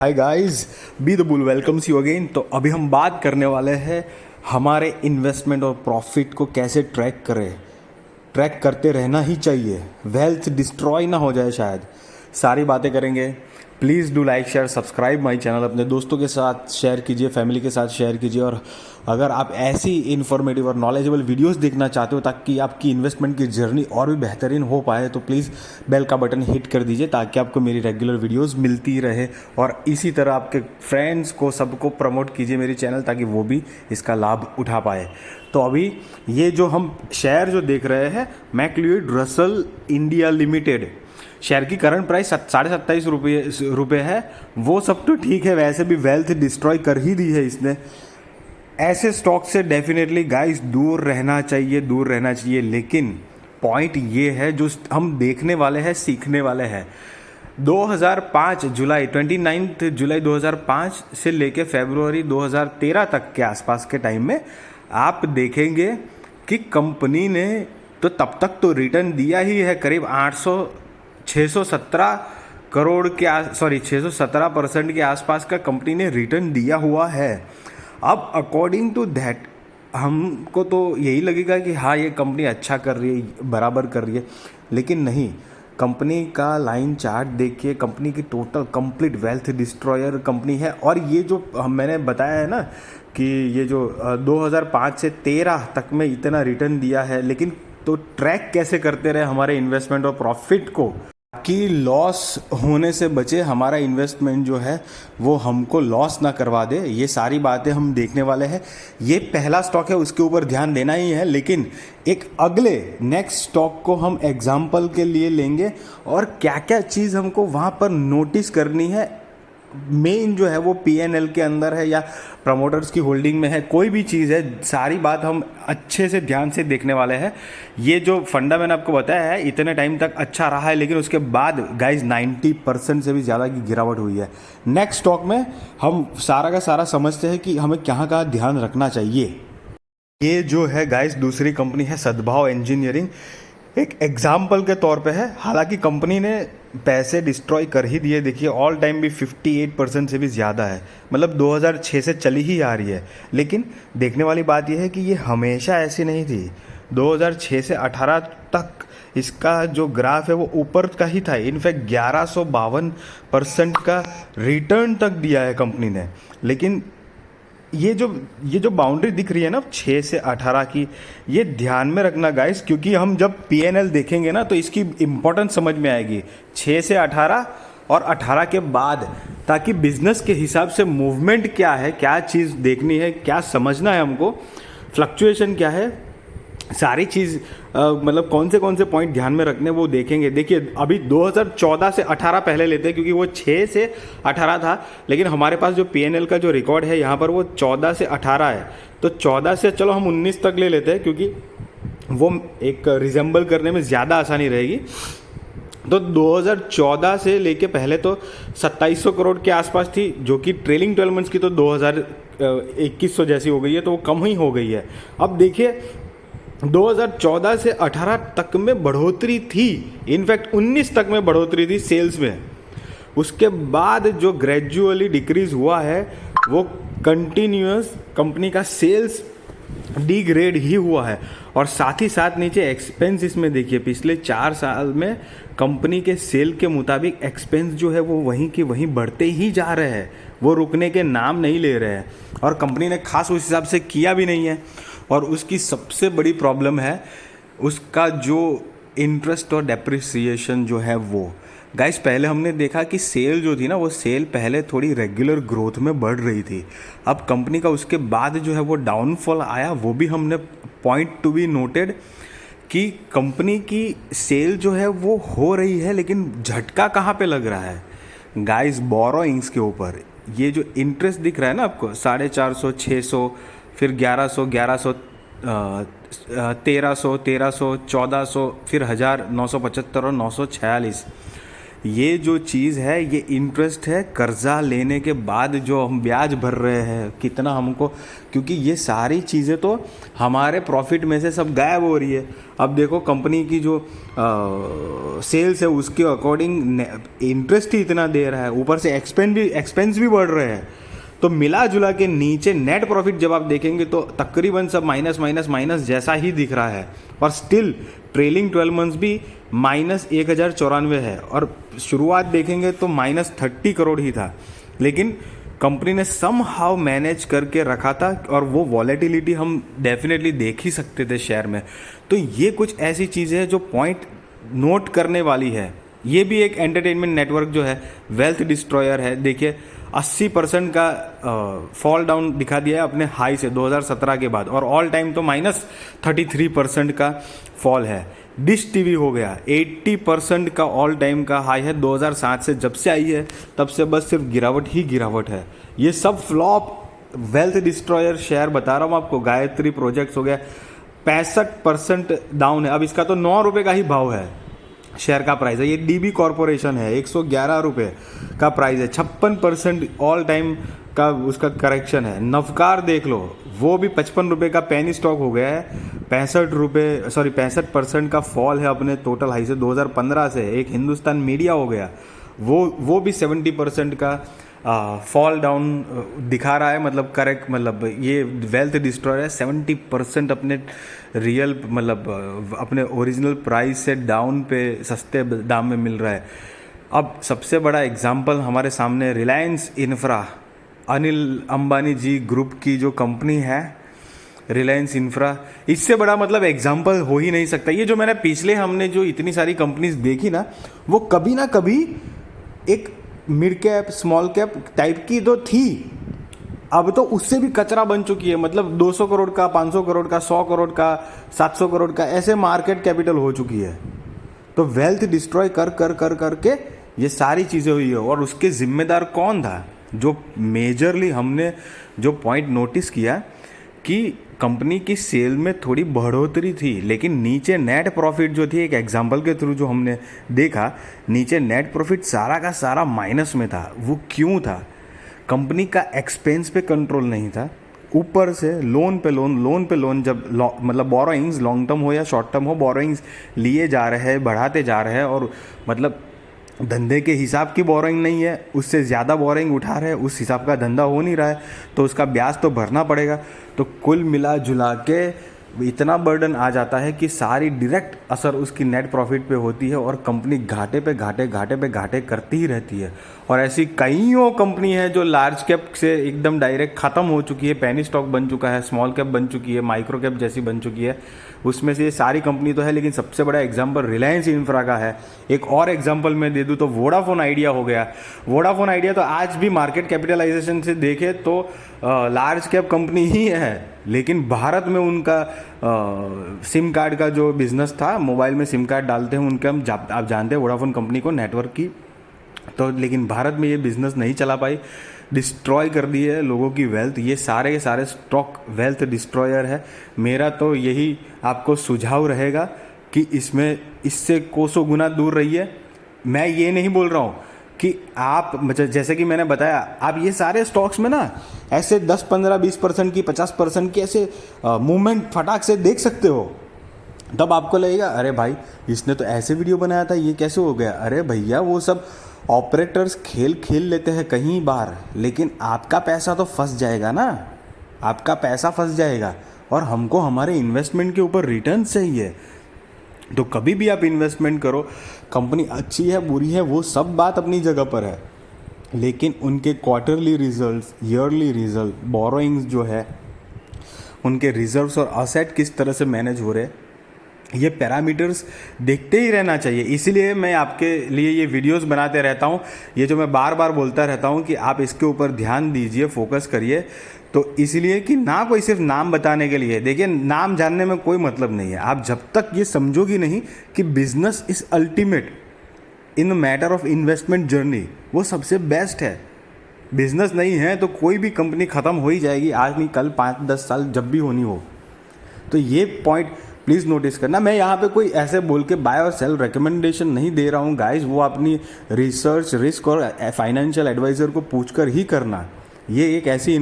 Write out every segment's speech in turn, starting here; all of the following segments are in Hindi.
Hi guys, be the bull welcomes you again. तो अभी हम बात करने वाले हैं हमारे इन्वेस्टमेंट और प्रॉफिट को कैसे ट्रैक करें। ट्रैक करते रहना ही चाहिए, वेल्थ डिस्ट्रॉय ना हो जाए शायद। सारी बातें करेंगे। Please do like share subscribe my channel. अपने दोस्तों के साथ शेयर कीजिए, फैमिली के साथ शेयर कीजिए। और अगर आप ऐसी इन्फॉर्मेटिव और नॉलेजेबल वीडियोस देखना चाहते हो ताकि आपकी इन्वेस्टमेंट की जर्नी और भी बेहतरीन हो पाए, तो प्लीज़ बेल का बटन हिट कर दीजिए ताकि आपको मेरी रेगुलर वीडियोस मिलती रहे। और इसी तरह आपके फ्रेंड्स को सबको प्रमोट कीजिए मेरी चैनल, ताकि वो भी इसका लाभ उठा पाए। तो अभी ये जो हम शेयर जो देख रहे हैं, McLeod Russel India Limited, share की करंट प्राइस 27.5 रुपये है। वो सब तो ठीक है, वैसे भी वेल्थ डिस्ट्रॉय कर ही दी है इसने। ऐसे स्टॉक से डेफिनेटली गाइस दूर रहना चाहिए, दूर रहना चाहिए। लेकिन पॉइंट ये है जो हम देखने वाले हैं, सीखने वाले हैं। 2005 जुलाई 29 जुलाई 2005 से लेके फरवरी 2013 तक के आसपास के टाइम में आप देखेंगे कि कंपनी ने तो तब तक तो रिटर्न दिया ही है। करीब 617 करोड़ के 617% के आसपास का कंपनी ने रिटर्न दिया हुआ है। अब अकॉर्डिंग टू दैट हमको तो यही लगेगा कि हाँ, ये कंपनी अच्छा कर रही है, बराबर कर रही है। लेकिन नहीं, कंपनी का लाइन चार्ट देखिए, कंपनी की total complete wealth destroyer company है। और ये जो मैंने बताया है ना कि ये जो 2005 से 13 तक में इतना रिटर्न दिया है, लेकिन तो ट्रैक कैसे करते रहे हमारे इन्वेस्टमेंट और प्रॉफिट को कि लॉस होने से बचे, हमारा इन्वेस्टमेंट जो है वो हमको लॉस ना करवा दे। ये सारी बातें हम देखने वाले हैं। ये पहला स्टॉक है, उसके ऊपर ध्यान देना ही है। लेकिन एक अगले नेक्स्ट स्टॉक को हम एग्जाम्पल के लिए लेंगे और क्या क्या चीज़ हमको वहाँ पर नोटिस करनी है। मेन जो है वो पीएनएल के अंदर है या प्रमोटर्स की होल्डिंग में है, कोई भी चीज़ है, सारी बात हम अच्छे से ध्यान से देखने वाले हैं। ये जो फंडा मैंने आपको बताया है इतने टाइम तक अच्छा रहा है, लेकिन उसके बाद गाइज 90% से भी ज़्यादा की गिरावट हुई है। नेक्स्ट स्टॉक में हम सारा का सारा समझते हैं कि हमें कहाँ कहाँ ध्यान रखना चाहिए। ये जो है गाइस दूसरी कंपनी है सद्भाव इंजीनियरिंग, एक एग्जाम्पल के तौर पे है। हालांकि कंपनी ने पैसे डिस्ट्रॉय कर ही दिए। देखिए ऑल टाइम भी 58% से भी ज़्यादा है, मतलब 2006 से चली ही आ रही है। लेकिन देखने वाली बात यह है कि ये हमेशा ऐसी नहीं थी। 2006 से 18 तक इसका जो ग्राफ है वो ऊपर का ही था। इनफैक्ट 1152% का रिटर्न तक दिया है कंपनी ने। लेकिन ये जो बाउंड्री दिख रही है ना 6 से 18 की, ये ध्यान में रखना गाइस, क्योंकि हम जब पीएनएल देखेंगे ना तो इसकी इंपॉर्टेंस समझ में आएगी। 6 से 18 और 18 के बाद, ताकि बिजनेस के हिसाब से मूवमेंट क्या है, क्या चीज़ देखनी है, क्या समझना है हमको, फ्लक्चुएशन क्या है, सारी चीज़ मतलब कौन से पॉइंट ध्यान में रखने वो देखेंगे। देखिए अभी 2014 से 18 पहले लेते हैं क्योंकि वो 6 से 18 था। लेकिन हमारे पास जो पीएनएल का जो रिकॉर्ड है यहाँ पर वो 14 से 18 है। तो 14 से चलो हम 19 तक ले लेते हैं, क्योंकि वो एक रिजेंबल करने में ज़्यादा आसानी रहेगी। तो 2014 से लेके पहले तो 2700 करोड़ के आसपास थी, जो कि ट्रेलिंग 12 मंथ्स की तो 2100 जैसी हो गई है, तो वो कम ही हो गई है। अब देखिए 2014 से 18 तक में बढ़ोतरी थी, इनफैक्ट 19 तक में बढ़ोतरी थी सेल्स में। उसके बाद जो ग्रेजुअली डिक्रीज हुआ है वो कंटिन्यूअस कंपनी का सेल्स डिग्रेड ही हुआ है। और साथ ही साथ नीचे एक्सपेंस इसमें देखिए, पिछले 4 साल में कंपनी के सेल के मुताबिक एक्सपेंस जो है वो वहीं के वहीं बढ़ते ही जा रहे हैं, वो रुकने के नाम नहीं ले रहे हैं। और कंपनी ने खास उस हिसाब से किया भी नहीं है। और उसकी सबसे बड़ी प्रॉब्लम है उसका जो इंटरेस्ट और डेप्रिसिएशन जो है वो। गाइस पहले हमने देखा कि सेल जो थी ना, वो सेल पहले थोड़ी रेगुलर ग्रोथ में बढ़ रही थी। अब कंपनी का उसके बाद जो है वो डाउनफॉल आया। वो भी हमने पॉइंट टू बी नोटेड कि कंपनी की सेल जो है वो हो रही है, लेकिन झटका कहाँ पे लग रहा है गाइस? बोरोइंग्स के ऊपर। ये जो इंटरेस्ट दिख रहा है ना आपको, 450, 600, फिर 1100, 1300, 1400, फिर 1975 और 946, ये जो चीज़ है ये इंटरेस्ट है, कर्जा लेने के बाद जो हम ब्याज भर रहे हैं कितना हमको, क्योंकि ये सारी चीज़ें तो हमारे प्रॉफिट में से सब गायब हो रही है। अब देखो कंपनी की जो सेल्स है उसके अकॉर्डिंग इंटरेस्ट ही इतना दे रहा है, ऊपर से एक्सपेंस भी बढ़ रहे हैं। तो मिला जुला के नीचे नेट प्रॉफिट जब आप देखेंगे तो तकरीबन सब माइनस माइनस माइनस जैसा ही दिख रहा है, और स्टिल ट्रेलिंग 12 मंथ्स भी -1094 है, और शुरुआत देखेंगे तो -30 करोड़ ही था। लेकिन कंपनी ने सम हाउ मैनेज करके रखा था, और वो वॉलेटिलिटी हम डेफिनेटली देख ही सकते थे शेयर में। तो ये कुछ ऐसी चीज़ें हैं जो पॉइंट नोट करने वाली है। ये भी एक एंटरटेनमेंट नेटवर्क जो है वेल्थ डिस्ट्रॉयर है। देखिए 80% का फॉल डाउन दिखा दिया है अपने हाई से 2017 के बाद, और ऑल टाइम तो -33% का फॉल है। डिश टीवी हो गया 80% का ऑल टाइम का हाई है 2007 से, जब से आई है तब से बस सिर्फ गिरावट ही गिरावट है। ये सब फ्लॉप वेल्थ डिस्ट्रॉयर शेयर बता रहा हूँ आपको। गायत्री प्रोजेक्ट्स हो गया 65% डाउन है। अब इसका तो 9 रुपये का ही भाव है, शेयर का प्राइस है। ये डीबी कॉरपोरेशन है 111 रुपये का प्राइस है, 56% ऑल टाइम का उसका करेक्शन है। नवकार देख लो, वो भी 55 रुपये का पेनी स्टॉक हो गया है, 65% का फॉल है अपने टोटल हाई से 2015 से। एक हिंदुस्तान मीडिया हो गया, वो भी 70% का फॉल डाउन दिखा रहा है। मतलब ये वेल्थ डिस्ट्रॉयर है, 70% अपने रियल अपने ओरिजिनल प्राइस से डाउन पे सस्ते दाम में मिल रहा है। अब सबसे बड़ा एग्जांपल हमारे सामने रिलायंस इंफ्रा, अनिल अंबानी जी ग्रुप की जो कंपनी है रिलायंस इंफ्रा, इससे बड़ा एग्जांपल हो ही नहीं सकता। ये जो मैंने पिछले हमने जो इतनी सारी कंपनीज देखी ना, वो कभी ना कभी एक mid cap small cap type की तो थी, अब तो उससे भी कचरा बन चुकी है। 200 करोड़ का, 500 करोड़ का, 100 करोड़ का, 700 करोड़ का, ऐसे मार्केट कैपिटल हो चुकी है। तो वेल्थ डिस्ट्रॉय कर कर कर करके ये सारी चीज़ें हुई है। और उसके जिम्मेदार कौन था? जो मेजरली हमने जो पॉइंट नोटिस किया कि कंपनी की सेल में थोड़ी बढ़ोतरी थी, लेकिन नीचे नेट प्रॉफिट जो थी, एक एग्जांपल के थ्रू जो हमने देखा, नीचे नेट प्रॉफिट सारा का सारा माइनस में था। वो क्यों था? कंपनी का एक्सपेंस पे कंट्रोल नहीं था, ऊपर से लोन पे लोन जब बोरोइंग्स लॉन्ग टर्म हो या शॉर्ट टर्म हो, बोरोइंग्स लिए जा रहे हैं, बढ़ाते जा रहे हैं, और धंधे के हिसाब की बोरोइंग नहीं है, उससे ज़्यादा बोरोइंग उठा रहे हैं, उस हिसाब का धंधा हो नहीं रहा है, तो उसका ब्याज तो भरना पड़ेगा। तो कुल मिला जुला के इतना बर्डन आ जाता है कि सारी डायरेक्ट असर उसकी नेट प्रॉफिट पे होती है, और कंपनी घाटे पे घाटे करती ही रहती है। और ऐसी कईयों कंपनी है जो लार्ज कैप से एकदम डायरेक्ट ख़त्म हो चुकी है, पेनी स्टॉक बन चुका है, स्मॉल कैप बन चुकी है, माइक्रो कैप जैसी बन चुकी है। उसमें से ये सारी कंपनी तो है, लेकिन सबसे बड़ा एग्जांपल रिलायंस इंफ्रा का है। एक और एग्जांपल मैं दे दूं तो वोडाफोन आइडिया हो गया। वोडाफोन आइडिया तो आज भी मार्केट कैपिटलाइजेशन से देखे तो लार्ज कैप कंपनी ही है, लेकिन भारत में उनका सिम कार्ड का जो बिजनेस था, मोबाइल में सिम कार्ड डालते हैं उनके, आप जानते हैं वोडाफोन कंपनी को, नेटवर्क की, तो लेकिन भारत में ये बिजनेस नहीं चला पाई, डिस्ट्रॉय कर दी है लोगों की वेल्थ। ये सारे के सारे स्टॉक वेल्थ डिस्ट्रॉयर है। मेरा तो यही आपको सुझाव रहेगा कि इससे कोसों गुना दूर रहिए। मैं ये नहीं बोल रहा हूँ कि आप जैसे कि मैंने बताया, आप ये सारे स्टॉक्स में ना ऐसे 10, 15, 20% की, 50% की ऐसे मूवमेंट फटाक से देख सकते हो। तब आपको लगेगा अरे भाई इसने तो ऐसे वीडियो बनाया था, ये कैसे हो गया? अरे भैया वो सब ऑपरेटर्स खेल लेते हैं कहीं बार, लेकिन आपका पैसा तो फंस जाएगा ना, आपका पैसा फंस जाएगा, और हमको हमारे इन्वेस्टमेंट के ऊपर रिटर्न चाहिए। तो कभी भी आप इन्वेस्टमेंट करो, कंपनी अच्छी है बुरी है वो सब बात अपनी जगह पर है, लेकिन उनके quarterly results, yearly result, borrowings जो है, उनके रिजर्व्स और असेट किस तरह से मैनेज हो रहे, ये पैरामीटर्स देखते ही रहना चाहिए। इसीलिए मैं आपके लिए ये वीडियोस बनाते रहता हूँ। ये जो मैं बार बार बोलता रहता हूँ कि आप इसके ऊपर ध्यान दीजिए, फोकस करिए। तो इसलिए कि ना कोई सिर्फ नाम बताने के लिए, देखिए नाम जानने में कोई मतलब नहीं है। आप जब तक ये समझोगी नहीं कि business is ultimate in the matter of investment journey, वो सबसे बेस्ट है। बिजनेस नहीं है तो कोई भी कंपनी ख़त्म हो ही जाएगी, आज नहीं कल, 5-10 साल जब भी होनी हो। तो ये पॉइंट प्लीज़ नोटिस करना। मैं यहाँ पे कोई ऐसे बोल के बाय और सेल रिकमेंडेशन नहीं दे रहा हूँ गाइज, वो अपनी रिसर्च, रिस्क और फाइनेंशियल एडवाइज़र को पूछकर ही करना। ये एक ऐसी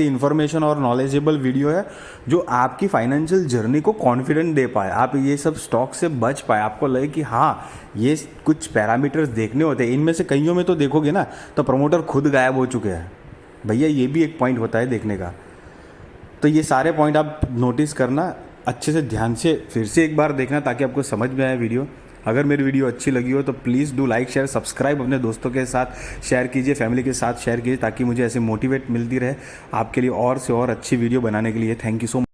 इन्फॉर्मेशन और नॉलेजेबल वीडियो है जो आपकी फाइनेंशियल जर्नी को कॉन्फिडेंट दे पाए, आप ये सब स्टॉक से बच पाए, आपको लगे कि हाँ ये कुछ पैरामीटर्स देखने होते हैं। इनमें से कईयों में तो देखोगे ना तो प्रमोटर खुद गायब हो चुके हैं भैया, ये भी एक पॉइंट होता है देखने का। तो ये सारे पॉइंट आप नोटिस करना, अच्छे से ध्यान से फिर से एक बार देखना ताकि आपको समझ में आए वीडियो। अगर मेरी वीडियो अच्छी लगी हो तो please do like share subscribe, अपने दोस्तों के साथ शेयर कीजिए, फैमिली के साथ शेयर कीजिए ताकि मुझे ऐसे मोटिवेट मिलती रहे आपके लिए और से और अच्छी वीडियो बनाने के लिए। Thank you so much.